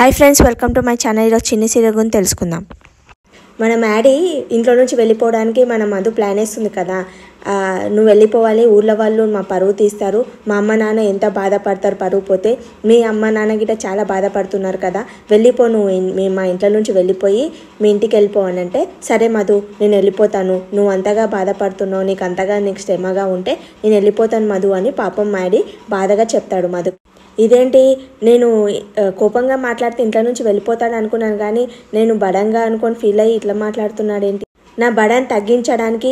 Hi friends, welcome to my channel. ఈరోజు చిన్ని serial గురించి తెలుసుకుందాం. మన మ్యాడీ ఇంట్లో నుంచి వెళ్ళిపోవడానికి మన మధు ప్లాన్ వేస్తుంది కదా. నువ్వు వెళ్ళిపోవాలి, ఊళ్ళో వాళ్ళు మా పరువు తీస్తారు, మా అమ్మ నాన్న ఎంత బాధపడతారు పరువు పోతే, మీ అమ్మ నాన్న గిట్ట చాలా బాధపడుతున్నారు కదా, వెళ్ళిపో నువ్వు మా ఇంట్లో నుంచి వెళ్ళిపోయి మీ ఇంటికి వెళ్ళిపో అని అంటే, సరే మధు నేను వెళ్ళిపోతాను, నువ్వు అంతగా బాధపడుతున్నావు, నీకు శ్రమగా ఉంటే నేను వెళ్ళిపోతాను మధు అని పాపం మ్యాడీ బాధగా చెప్తాడు. మధు ఇదేంటి, నేను కోపంగా మాట్లాడితే ఇంట్లో నుంచి వెళ్ళిపోతాడు అనుకున్నాను, కానీ నేను బడంగా అనుకొని ఫీల్ అయ్యి ఇట్లా మాట్లాడుతున్నాడు ఏంటి, నా బడాన్ని తగ్గించడానికి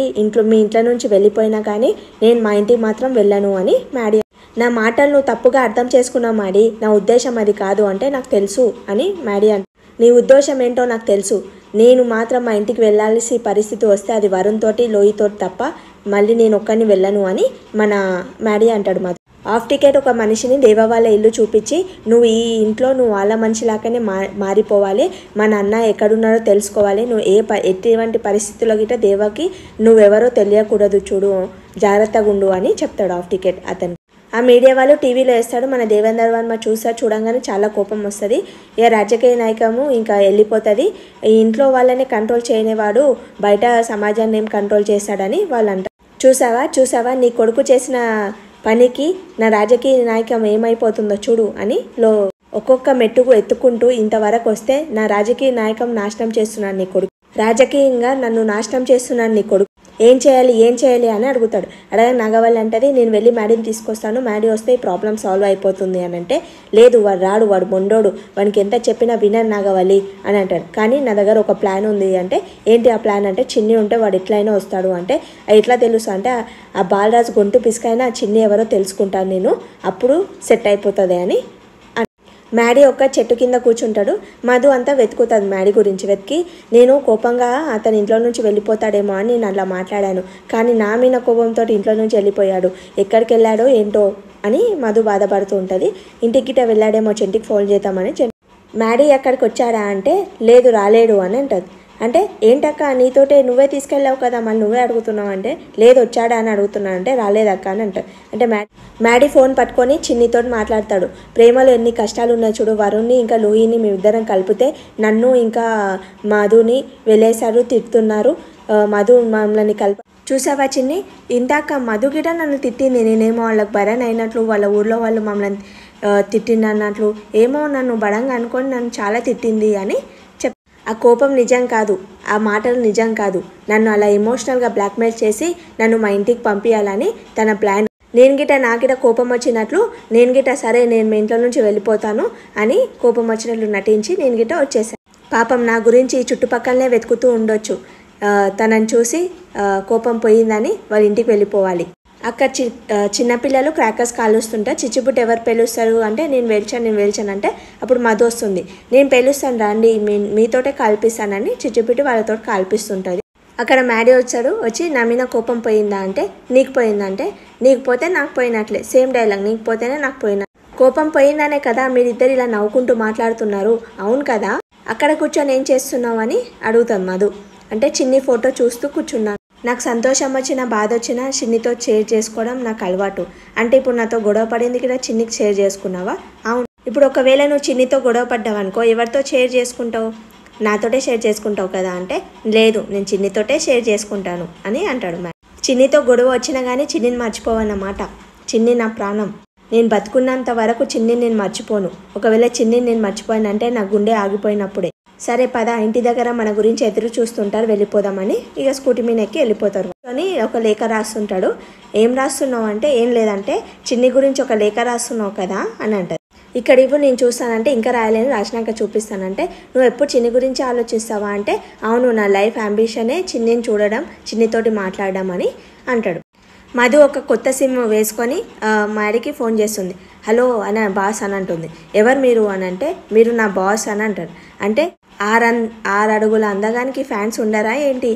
మీ ఇంట్లో నుంచి వెళ్ళిపోయినా కానీ నేను మా ఇంటికి మాత్రం వెళ్ళను అని మ్యాడీ. నా మాటలు నువ్వు తప్పుగా అర్థం చేసుకున్నావు మ్యాడీ, నా ఉద్దేశం అది కాదు అంటే నాకు తెలుసు అని మ్యాడీ అంట. నీ ఉద్దేశం ఏంటో నాకు తెలుసు, నేను మాత్రం మా ఇంటికి వెళ్ళాల్సి పరిస్థితి వస్తే అది వరుణ్ తోటి లోహితోటి తప్ప మళ్ళీ నేను ఒక్కడిని వెళ్ళను అని మన మ్యాడీ అంటాడు. మధు హాఫ్ టికెట్ ఒక మనిషిని దేవ వాళ్ళ ఇల్లు చూపించి, నువ్వు ఈ ఇంట్లో నువ్వు వాళ్ళ మనిషిలాగానే మారిపోవాలి, మన అన్న ఎక్కడున్నారో తెలుసుకోవాలి, నువ్వు ఎటువంటి పరిస్థితుల్లో గిట్ట దేవకి నువ్వెవరో తెలియకూడదు, చూడు జాగ్రత్తగా ఉండు అని చెప్తాడు హాఫ్ టికెట్ అతను. ఆ మీడియా వాళ్ళు టీవీలో వేస్తాడు, మన దేవేందర్ వర్మ చూడంగానే చాలా కోపం వస్తుంది. ఇక రాజకీయ నాయకము ఇంకా వెళ్ళిపోతుంది, ఈ ఇంట్లో వాళ్ళని కంట్రోల్ చేయనివాడు బయట సమాజాన్ని ఏం కంట్రోల్ చేస్తాడని వాళ్ళు అంటారు. చూసావా నీ కొడుకు చేసిన పనికి నా రాజకీయ నాయకం ఏమైపోతుందో చూడు అని ఒక్కొక్క మెట్టుకు ఎత్తుకుంటూ ఇంతవరకు వస్తే నా రాజకీయ నాయకం నాశనం చేస్తున్నాను నీ కొడుకు, రాజకీయంగా నన్ను నాశనం చేస్తున్నాను నీ కొడుకు, ఏం చేయాలి అని అడుగుతాడు. అడగ నాగవల్లి అంటది, నేను వెళ్ళి మ్యాడీని తీసుకొస్తాను, మ్యాడీ వస్తే ఈ ప్రాబ్లం సాల్వ్ అయిపోతుంది అని అంటే, లేదు వాడు రాడు, వాడు మొండోడు, వానికి ఎంత చెప్పినా వినరు నాగవల్లి అని అంటాడు. కానీ నా దగ్గర ఒక ప్లాన్ ఉంది అంటే, ఏంటి ఆ ప్లాన్ అంటే, చిన్ని ఉంటే వాడు ఎట్లయినా వస్తాడు అంటే, ఎట్లా తెలుసు అంటే, ఆ బాలరాజు గొంతు పిసుకైనా చిన్ని ఎవరో తెలుసుకుంటాను నేను, అప్పుడు సెట్ అయిపోతుంది అని. మ్యాడీ ఒక చెట్టు కింద కూర్చుంటాడు. మధు అంతా వెతుకుతుంది మ్యాడీ గురించి, వెతికి నేను కోపంగా అతని ఇంట్లో నుంచి వెళ్ళిపోతాడేమో అని నేను అలా మాట్లాడాను, కానీ నా మీద కోపంతో ఇంట్లో నుంచి వెళ్ళిపోయాడు, ఎక్కడికి వెళ్ళాడో ఏంటో అని మధు బాధపడుతూ ఉంటుంది. ఇంటికి గిట్ట వెళ్ళాడేమో, చెంటికి ఫోన్ చేద్దామని. మ్యాడీ ఎక్కడికి వచ్చాడా అంటే, లేదు రాలేడు అని అంటది. అంటే ఏంటక్క నీతోటే నువ్వే తీసుకెళ్ళావు కదా, మళ్ళీ నువ్వే అడుగుతున్నావు అంటే, లేదు వచ్చాడా అని అడుగుతున్నాను అంటే, రాలేదక్క అని అంటారు. అంటే మ్యాడీ ఫోన్ పట్టుకొని చిన్నితో మాట్లాడతాడు. ప్రేమలో ఎన్ని కష్టాలు ఉన్నాయి చూడు, వరుణ్ని ఇంకా లోహిని మేమిద్దరం కలిపితే నన్ను ఇంకా మధుని వెళ్ళేశారు, తిడుతున్నారు, మధు మమ్మల్ని చూసావా చిన్ని, ఇందాక మధు గిట నన్ను తిట్టింది, నేనేమో వాళ్ళకి బరన్ అయినట్లు, వాళ్ళ ఊర్లో వాళ్ళు మమ్మల్ని తిట్టింది అన్నట్లు, ఏమో నన్ను బడంగా అనుకొని నన్ను చాలా తిట్టింది అని ఆ కోపం నిజం కాదు, ఆ మాటలు నిజం కాదు, నన్ను అలా ఎమోషనల్గా బ్లాక్మెయిల్ చేసి నన్ను మా ఇంటికి పంపించాలని తన ప్లాన్. నాకిట కోపం వచ్చినట్లు సరే నేను మీ ఇంట్లో నుంచి వెళ్ళిపోతాను అని కోపం వచ్చినట్లు నటించి నేను గిట వచ్చేసాను. పాపం నా గురించి చుట్టుపక్కలనే వెతుకుతూ ఉండొచ్చు, తనని చూసి కోపం పోయిందని వాళ్ళ ఇంటికి వెళ్ళిపోవాలి. అక్కడ చిన్నపిల్లలు క్రాకర్స్ కాలుస్తుంటే, చిచ్చుబుట్టు ఎవరు పేలుస్తారు అంటే, నేను వేల్చాను అంటే, అప్పుడు మధు వస్తుంది, నేను పేలుస్తాను రండి మీతోటే కాల్పిస్తానని చిచ్చుబుట్టు వాళ్ళతో కాల్పిస్తుంటుంది. అక్కడ మ్యాడీ వచ్చి నా మీద కోపం పోయిందా అంటే, నీకు పోయిందంటే, నీకు పోతే నాకు పోయినట్లే, సేమ్ డైలాగ్, నీకు పోతేనే నాకు పోయినా, కోపం పోయిందనే కదా మీరిద్దరు ఇలా నవ్వుకుంటూ మాట్లాడుతున్నారు, అవును కదా, అక్కడ కూర్చొని ఏం చేస్తున్నావు అని అడుగుతాను మధు. అంటే చిన్ని ఫోటో చూస్తూ కూర్చున్నాను, నాకు సంతోషం వచ్చినా బాధ వచ్చినా చిన్నితో షేర్ చేసుకోవడం నాకు అలవాటు, అంటే ఇప్పుడు నాతో గొడవ పడింది కదా చిన్నికి షేర్ చేసుకున్నావా, అవును, ఇప్పుడు ఒకవేళ నువ్వు చిన్నితో గొడవ పడ్డావు అనుకో, ఎవరితో షేర్ చేసుకుంటావు, నాతోటే షేర్ చేసుకుంటావు కదా అంటే, లేదు నేను చిన్నితోటే షేర్ చేసుకుంటాను అని అంటాడు. చిన్నితో గొడవ వచ్చినా కానీ చిన్నిని మర్చిపోవన్నమాట, చిన్ని నా ప్రాణం, నేను బతుకున్నంత వరకు చిన్నిని నేను మర్చిపోను, ఒకవేళ చిన్నిని నేను మర్చిపోయానంటే నా గుండె ఆగిపోయినప్పుడే. సరే పద, ఇంటి దగ్గర మన గురించి ఎదురు చూస్తుంటారు, వెళ్ళిపోదామని ఇక స్కూటీ మీద ఎక్కి వెళ్ళిపోతారు. అని ఒక లేఖ రాస్తుంటాడు. ఏం రాస్తున్నావు అంటే, ఏం లేదంటే చిన్ని గురించి ఒక లేఖ రాస్తున్నావు కదా అని అంటారు. ఇక్కడ ఇప్పుడు నేను చూస్తానంటే, ఇంకా రాయలేని రాసినాక చూపిస్తానంటే, నువ్వు ఎప్పుడు చిన్ని గురించి ఆలోచిస్తావా అంటే, అవును నా లైఫ్ అంబిషనే చిన్నిని చూడడం, చిన్నితోటి మాట్లాడడం అని అంటాడు. మధు ఒక కొత్త సిమ్ వేసుకొని మ్యాడీకి ఫోన్ చేస్తుంది. హలో అని బాస్ అని అంటుంది. ఎవరు మీరు అని అంటే, మీరు నా బాస్ అని అంటారు. అంటే 6 అడుగుల అందగానికి ఫ్యాన్స్ ఉండరా ఏంటి,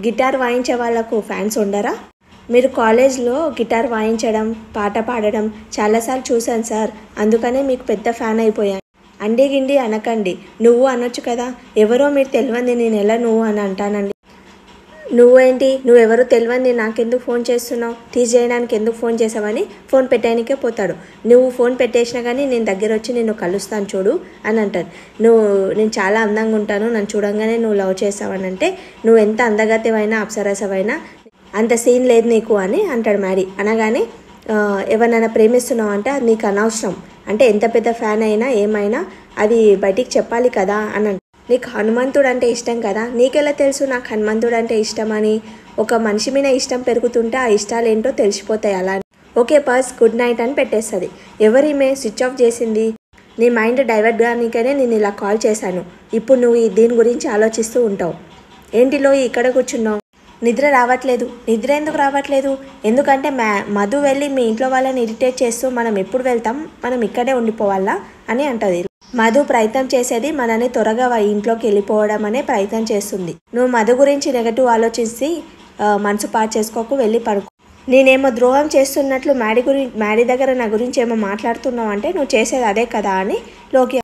గిటార్ వాయించే వాళ్ళకు ఫ్యాన్స్ ఉండరా, మీరు కాలేజ్లో గిటార్ వాయించడం పాట పాడడం చాలాసార్లు చూశాను సార్, అందుకనే మీకు పెద్ద ఫ్యాన్ అయిపోయాను, అండి గిండి అనకండి, నువ్వు అనొచ్చు కదా, ఎవరో మీరు తెలియంది నేను ఎలా నువ్వు అని అంటానండి, నువ్వెవరు తెలియని నాకెందుకు ఫోన్ చేస్తున్నావు, తీసేయడానికి ఎందుకు ఫోన్ చేసావని ఫోన్ పెట్టడానికే పోతాడు. నువ్వు ఫోన్ పెట్టేసినా కానీ నేను దగ్గర వచ్చి నిన్ను కలుస్తాను చూడు అని అంటాడు. నేను చాలా అందంగా ఉంటాను, నన్ను చూడంగానే నువ్వు లవ్ చేసావని అంటే, నువ్వు ఎంత అందగతివైనా అప్సరసవైనా అంత సీన్ లేదు నీకు అని అంటాడు మ్యాడీ. అనగానే ఎవరినైనా ప్రేమిస్తున్నావు అంటే అది నీకు అనవసరం, అంటే ఎంత పెద్ద ఫ్యాన్ అయినా ఏమైనా అది బయటికి చెప్పాలి కదా అని. నీకు హనుమంతుడు అంటే ఇష్టం కదా, నీకెలా తెలుసు నాకు హనుమంతుడు అంటే ఇష్టమని? ఒక మనిషి మీద ఇష్టం పెరుగుతుంటే ఆ ఇష్టాలు ఏంటో తెలిసిపోతాయి. అలా ఓకే పర్స్ గుడ్ నైట్ అని పెట్టేస్తుంది. ఎవరిమే స్విచ్ ఆఫ్ చేసింది? నీ మైండ్ డైవర్ట్ కానీకనే నేను ఇలా కాల్ చేశాను. ఇప్పుడు నువ్వు దీని గురించి ఆలోచిస్తూ ఉంటావు. ఏంటిలో ఇక్కడ కూర్చున్నావు? నిద్ర రావట్లేదు. నిద్ర ఎందుకు రావట్లేదు? ఎందుకంటే మధు వెళ్ళి మీ ఇంట్లో వాళ్ళని ఇరిటేట్ చేస్తూ మనం ఎప్పుడు వెళ్తాం, మనం ఇక్కడే ఉండిపోవాలా అని అంటది. మధు ప్రయత్నం చేసేది మనని త్వరగా ఇంట్లోకి వెళ్ళిపోవడం అనే ప్రయత్నం చేస్తుంది. నువ్వు మధు గురించి నెగటివ్ ఆలోచించి మనసు పాడు చేసుకోకు, వెళ్ళి పడుకో. నేనేమో ద్రోహం చేస్తున్నట్లు మ్యాడీ దగ్గర నా గురించి ఏమో మాట్లాడుతున్నావు అంటే నువ్వు చేసేది అదే కదా అని లోకి